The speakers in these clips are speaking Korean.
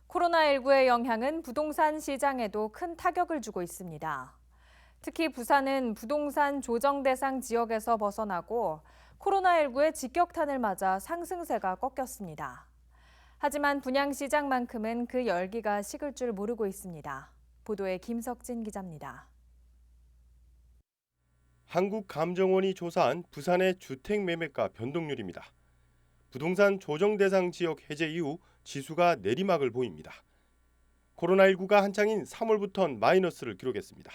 코로나19의 영향은 부동산 시장에도 큰 타격을 주고 있습니다. 특히 부산은 부동산 조정 대상 지역에서 벗어나고 코로나19의 직격탄을 맞아 상승세가 꺾였습니다. 하지만 분양시장만큼은 그 열기가 식을 줄 모르고 있습니다. 보도에 김석진 기자입니다. 한국감정원이 조사한 부산의 주택 매매가 변동률입니다. 부동산 조정 대상 지역 해제 이후 지수가 내리막을 보입니다. 코로나19가 한창인 3월부터는 마이너스를 기록했습니다.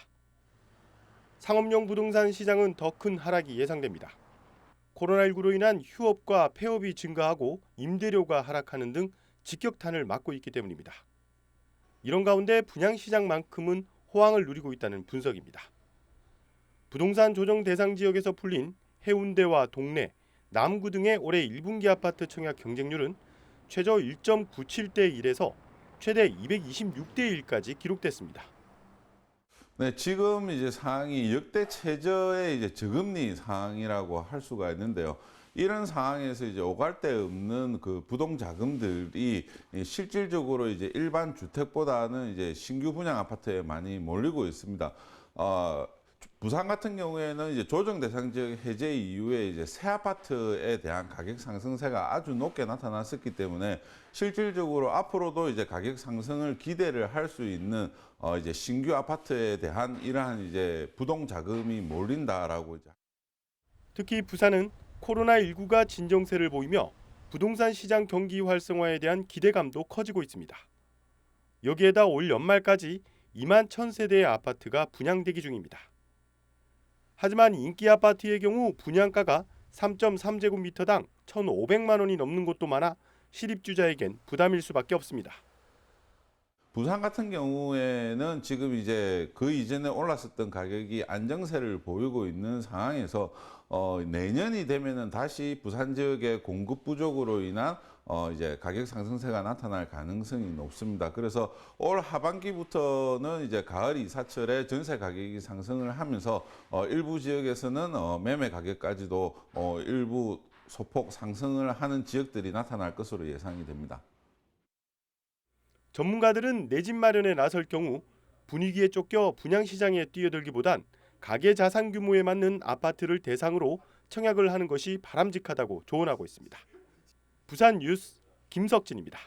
상업용 부동산 시장은 더 큰 하락이 예상됩니다. 코로나19로 인한 휴업과 폐업이 증가하고 임대료가 하락하는 등 직격탄을 맞고 있기 때문입니다. 이런 가운데 분양시장만큼은 호황을 누리고 있다는 분석입니다. 부동산 조정 대상 지역에서 풀린 해운대와 동래, 남구 등의 올해 1분기 아파트 청약 경쟁률은 최저 1.97대 1에서 최대 226대 1까지 기록됐습니다. 네, 지금 이제 상황이 역대 최저의 이제 저금리 상황이라고 할 수가 있는데요. 이런 상황에서 이제 오갈 데 없는 그 부동 자금들이 실질적으로 이제 일반 주택보다는 이제 신규 분양 아파트에 많이 몰리고 있습니다. 부산 같은 경우에는 이제 조정 대상 지역 해제 이후에 이제 새 아파트에 대한 가격 상승세가 아주 높게 나타났었기 때문에 실질적으로 앞으로도 이제 가격 상승을 기대를 할 수 있는 이제 신규 아파트에 대한 이러한 이제 부동 자금이 몰린다라고 이제. 특히 부산은 코로나19가 진정세를 보이며 부동산 시장 경기 활성화에 대한 기대감도 커지고 있습니다. 여기에다 올 연말까지 2만 1,000세대의 아파트가 분양대기 중입니다. 하지만 인기 아파트의 경우 분양가가 3.3제곱미터당 1,500만 원이 넘는 곳도 많아 실입주자에겐 부담일 수밖에 없습니다. 부산 같은 경우에는 지금 이제 그 이전에 올랐었던 가격이 안정세를 보이고 있는 상황에서 내년이 되면은 다시 부산 지역의 공급 부족으로 인한 이제 가격 상승세가 나타날 가능성이 높습니다. 그래서 올 하반기부터는 이제 가을 이사철에 전세 가격이 상승을 하면서 일부 지역에서는 매매 가격까지도 일부 소폭 상승을 하는 지역들이 나타날 것으로 예상이 됩니다. 전문가들은 내 집 마련에 나설 경우 분위기에 쫓겨 분양시장에 뛰어들기보단 가계 자산 규모에 맞는 아파트를 대상으로 청약을 하는 것이 바람직하다고 조언하고 있습니다. 부산 뉴스 김석진입니다.